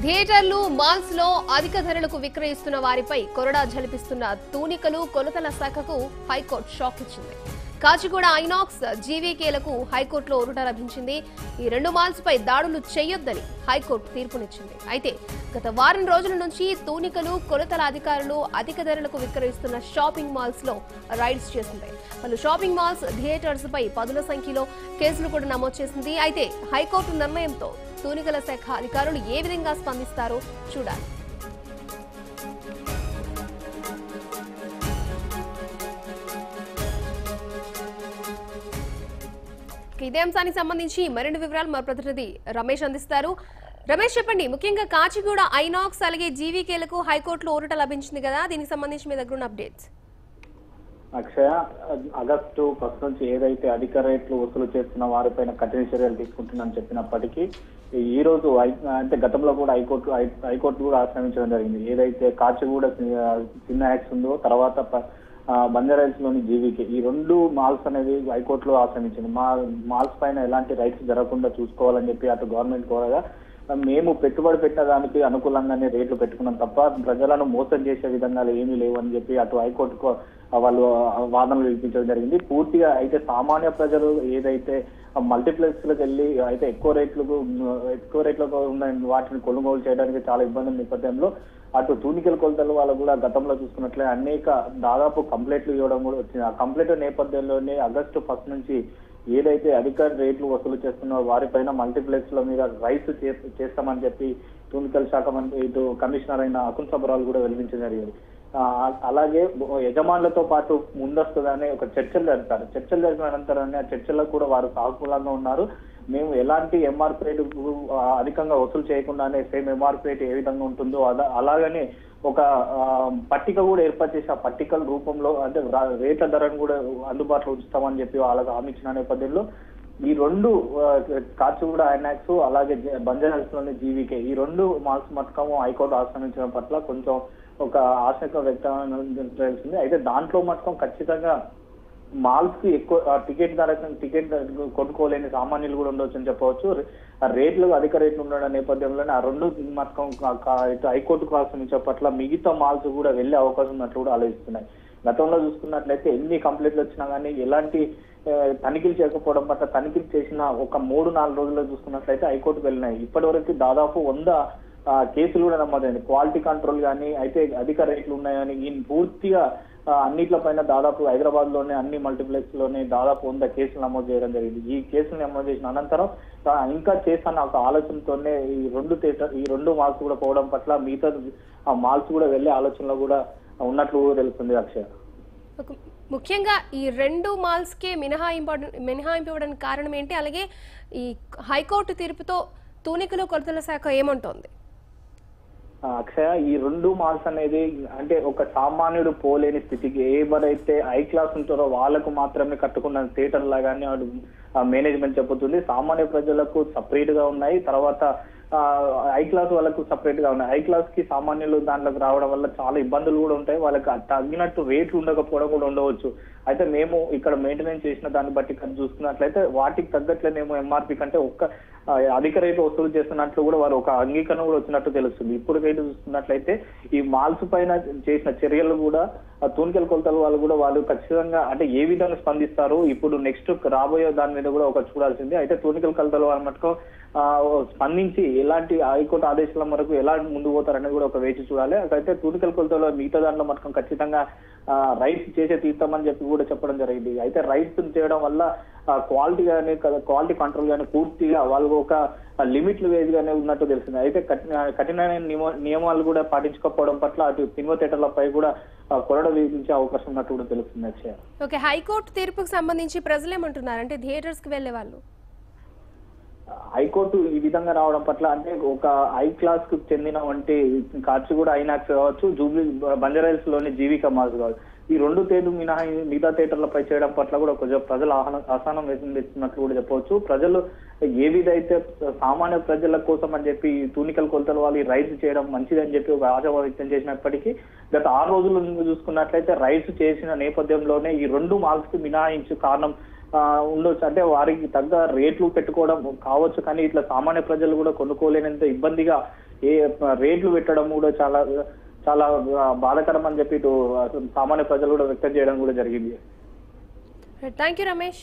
థియేటర్లు మాల్స్ లో అధిక ధరలకు విక్రయిస్తున్న వారిపై కొరడా జలిపిస్తున్న తూనికలు కొలతల శాఖకు హైకోర్టు షాక్ ఇచ్చింది. కాచిగూడ ఐనాక్స్ జీవీకేలకు హైకోర్టులో ఊరట లభించింది. ఈ రెండు మాల్స్ పై దాడులు చేయొద్దని హైకోర్టు తీర్పునిచ్చింది. అయితే గత వారం రోజుల నుంచి తూనికలు కొలతల అధికారులు అధిక ధరలకు విక్రయిస్తున్న షాపింగ్ మాల్స్ లో రైడ్స్ చేసింది. పలు షాపింగ్ మాల్స్ థియేటర్స్ పై పదుల సంఖ్యలో కేసులు కూడా నమోదు చేసింది. అయితే హైకోర్టు నిర్ణయంతో తూనికల శాఖ అధికారులు ఏ విధంగా స్పందిస్తారో చూడాలి. ఇదే అంశానికి సంబంధించి మరిన్ని వివరాలు మా ప్రతినిధి రమేష్ అందిస్తారు. రమేష్, చెప్పండి. ముఖ్యంగా కాచిగూడ ఐనాక్స్ అలాగే జీవీకేలకు హైకోర్టులో ఊరట లభించింది కదా, దీనికి సంబంధించి మీ దగ్గర ఉన్న అప్డేట్స్. అక్షయ, ఆగస్టు 1 నుంచి ఏదైతే అధిక రేట్లు వసూలు చేస్తున్న వారిపైన కఠిన చర్యలు తీసుకుంటుందని చెప్పినప్పటికీ ఈ రోజు అంటే గతంలో కూడా హైకోర్టు కూడా ఆశ్రయించడం జరిగింది. ఏదైతే కాచిగూడ సినిమాక్స్ ఉందో, తర్వాత బంజారాహిల్స్ లోని జీవీకే, ఈ రెండు మాల్స్ అనేది హైకోర్టులో ఆశ్రయించింది. మాల్స్ పైన ఎలాంటి రైట్స్ జరగకుండా చూసుకోవాలని చెప్పి అటు గవర్నమెంట్ కోరగా మేము పెట్టుబడి పెట్టడానికి అనుకూలంగానే రేట్లు పెట్టుకున్నాం తప్ప ప్రజలను మోసం చేసే విధంగా ఏమీ లేవు అని చెప్పి అటు హైకోర్టుకు వాళ్ళు వాదనలు వినిపించడం జరిగింది. పూర్తిగా అయితే సామాన్య ప్రజలు ఏదైతే మల్టీప్లెక్స్ లకు వెళ్ళి అయితే ఎక్కువ రేట్లకు ఉన్న వాటిని కొనుగోలు చేయడానికి చాలా ఇబ్బంది నేపథ్యంలో అటు తూనికల కొలతలు వాళ్ళు కూడా గతంలో చూసుకున్నట్లే దాదాపు కంప్లైంట్లు ఇవ్వడం కూడా వచ్చింది. ఆ కంప్లైంట్ నేపథ్యంలోనే ఆగస్టు 1 నుంచి ఏదైతే అధిక రేట్లు వసూలు చేస్తున్నారో వారిపైన మల్టీప్లెక్స్ ల మీద రైస్ చేస్తామని చెప్పి తూనికల శాఖ మంత్రి ఇటు కమిషనర్ అయిన అకున్ సబరాలు కూడా వెల్లడించడం జరిగింది. అలాగే యజమానులతో పాటు ముందస్తుగానే ఒక చర్చలు జరిపిన అనంతరాన్ని ఆ చర్చలకు కూడా వారు సానుకూలంగా ఉన్నారు. మేము ఎలాంటి ఎంఆర్పీ రేటు అధికంగా వసూలు చేయకుండానే సేమ్ ఎంఆర్పీ రేట్ ఏ విధంగా ఉంటుందో అలాగనే ఒక పట్టిక కూడా ఏర్పాటు చేసి ఆ పట్టికల రూపంలో అంటే రేట్ల ధరను కూడా అందుబాటులో ఉంచుతామని చెప్పి వాళ్ళకు హామీ ఇచ్చిన నేపథ్యంలో ఈ రెండు కాచిగూడ ఐనాక్స్ అలాగే బంజారాహిల్స్ లోని జీవీకే, ఈ రెండు మాల్స్ మటుకము హైకోర్టు ఆశ్రయించడం పట్ల కొంచెం ఒక ఆశంక వ్యక్తం తెలిసింది. అయితే దాంట్లో మటుకం ఖచ్చితంగా మాల్స్ కి ఎక్కువ టికెట్ కొనుక్కోలేని సామాన్యులు కూడా ఉండొచ్చు అని చెప్పవచ్చు. రేట్లు అధిక రేట్లు ఉండడం నేపథ్యంలోనే ఆ రెండు మతకం హైకోర్టుకు ఆశ్రయించే పట్ల మిగతా మాల్స్ కూడా వెళ్లే అవకాశం ఉన్నట్లు కూడా ఆలోచిస్తున్నాయి. గతంలో చూసుకున్నట్లయితే ఎన్ని కంప్లైంట్లు వచ్చినా కానీ ఎలాంటి తనిఖీలు చేయకపోవడం పట్ల తనిఖీలు చేసిన ఒక 3-4 రోజుల్లో చూసుకున్నట్లయితే హైకోర్టుకు వెళ్ళినాయి. ఇప్పటి వరకు దాదాపు 100 కేసులు కూడా నమోదైంది. క్వాలిటీ కంట్రోల్ కానీ అయితే అధిక రేట్లు ఉన్నాయని ఈయన పూర్తిగా అన్నిట్లపైన దాదాపు హైదరాబాద్ లోనే అన్ని మల్టీప్లెక్స్ లోనే దాదాపు 100 కేసులు నమోదు చేయడం జరిగింది. ఈ కేసులు నమోదు చేసిన అనంతరం ఇంకా చేస్తాన ఒక ఆలోచనతోనే ఈ రెండు మాల్స్ కూడా పోవడం పట్ల మిగతా ఆ మాల్స్ కూడా వెళ్లే ఆలోచనలో కూడా ఉన్నట్లు తెలుస్తుంది. అక్షయ, ముఖ్యంగా ఈ రెండు మాల్స్ కే మినహాయింపు ఇవ్వడానికి కారణం ఏంటి? అలాగే ఈ హైకోర్టు తీర్పుతో తూనికలు కొలతల శాఖ ఏమంటోంది? అక్షయ, ఈ రెండు మాల్స్ అనేది అంటే ఒక సామాన్యుడు పోలేని స్థితికి ఎవరైతే హై క్లాస్ ఉంటారో వాళ్ళకు మాత్రమే కట్టుకున్న థియేటర్ లాగానే మేనేజ్మెంట్ చెబుతుంది. సామాన్య ప్రజలకు సపరేట్ గా ఉన్నాయి, తర్వాత హై క్లాస్ వాళ్ళకు సపరేట్ గా ఉన్నాయి. హై క్లాస్ కి సామాన్యులు దాంట్లోకి రావడం వల్ల చాలా ఇబ్బందులు కూడా ఉంటాయి. వాళ్ళకి తగినట్టు రేట్లు ఉండకపోవడం కూడా ఉండవచ్చు. అయితే మేము ఇక్కడ మెయింటెనెన్స్ చేసిన దాన్ని బట్టి చూసుకున్నట్లయితే వాటికి తగ్గట్లేనేమో ఎంఆర్పీ కంటే అధిక రేటు వసూలు చేస్తున్నట్లు కూడా వారు ఒక అంగీకరణ కూడా వచ్చినట్టు తెలుస్తుంది. ఇప్పుడు రేటు చూస్తున్నట్లయితే ఈ మాల్స్ పైన చేసిన చర్యలు కూడా తూనికల కొలతల వాళ్ళు ఖచ్చితంగా అంటే ఏ విధంగా స్పందిస్తారు ఇప్పుడు నెక్స్ట్ రాబోయే దాని మీద కూడా ఒక చూడాల్సింది. అయితే తూనికల కొలతల వాళ్ళ మటుకు స్పందించి ఎలాంటి హైకోర్టు ఆదేశాల వరకు ఎలా ముందు పోతారనేది కూడా ఒక వేచి చూడాలి. అయితే తూనికల కొలతలో మిగతా దాంట్లో మటుకు ఖచ్చితంగా రైట్స్ చేసే తీర్థమని చెప్పి కూడా చెప్పడం జరిగింది. అయితే రైట్స్ చేయడం వల్ల క్వాలిటీ కంట్రోల్ గానీ పూర్తిగా వాళ్ళు ఒక లిమిట్లు వేజ్ గానే ఉన్నట్టు తెలిసింది. అయితే కఠినమైన నియమాలు కూడా పాటించకపోవడం పట్ల అటు సినిమా థియేటర్లపై కూడా కొరడ విధించే అవకాశం ఉన్నట్టు కూడా తెలుస్తుంది. అక్షయ, ఓకే, హైకోర్టు తీర్పుకు సంబంధించి ప్రజలు ఏమంటున్నారు అంటే థియేటర్స్ కి వెళ్లే వాళ్ళు? హైకోర్టు ఈ విధంగా రావడం పట్ల అంటే ఒక హై క్లాస్ కు చెందిన వంటి కాచిగూడ ఐనాక్స్ కావచ్చు, బంజారాహిల్స్ లోని జీవికా మాల్స్ కావచ్చు, ఈ రెండు మిగతా థియేటర్లపై చేయడం పట్ల కూడా కొంచెం ప్రజలు అసహనం వ్యక్తున్నట్లు కూడా చెప్పవచ్చు. ప్రజలు ఏ విధైతే సామాన్య ప్రజల కోసం అని చెప్పి తూనికల కొలతల వాళ్ళు రైట్స్ చేయడం మంచిదని చెప్పి ఒక ఆశాభావం వ్యక్తం చేసినప్పటికీ గత 6 రోజుల ముందు చూసుకున్నట్లయితే రైట్స్ చేసిన నేపథ్యంలోనే ఈ రెండు మాల్స్ కి మినహాయించు కారణం ఉండొచ్చు. అంటే వారికి తగ్గ రేట్లు పెట్టుకోవడం కావచ్చు, కానీ ఇట్లా సామాన్య ప్రజలు కూడా కొనుక్కోలేనంత ఇబ్బందిగా ఏ రేట్లు పెట్టడం కూడా చాలా చాలా బాధాకరం అని చెప్పి ఇటు సామాన్య ప్రజలు కూడా వ్యక్తం చేయడం కూడా జరిగింది. Thank you Ramesh.